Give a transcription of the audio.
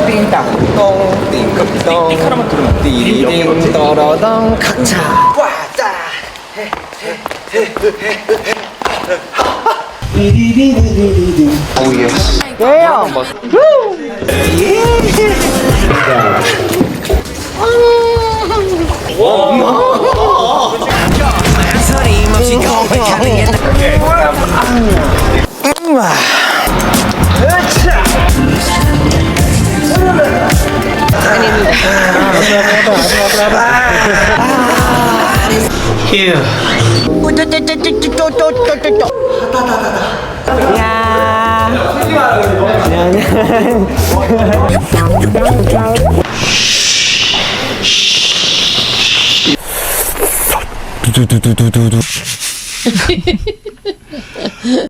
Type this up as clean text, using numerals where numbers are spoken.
띵땅똥 띵급똥 띵하나만 들으면 띠링 떠러덩 각자 와짜 왜요? 두두두두두두.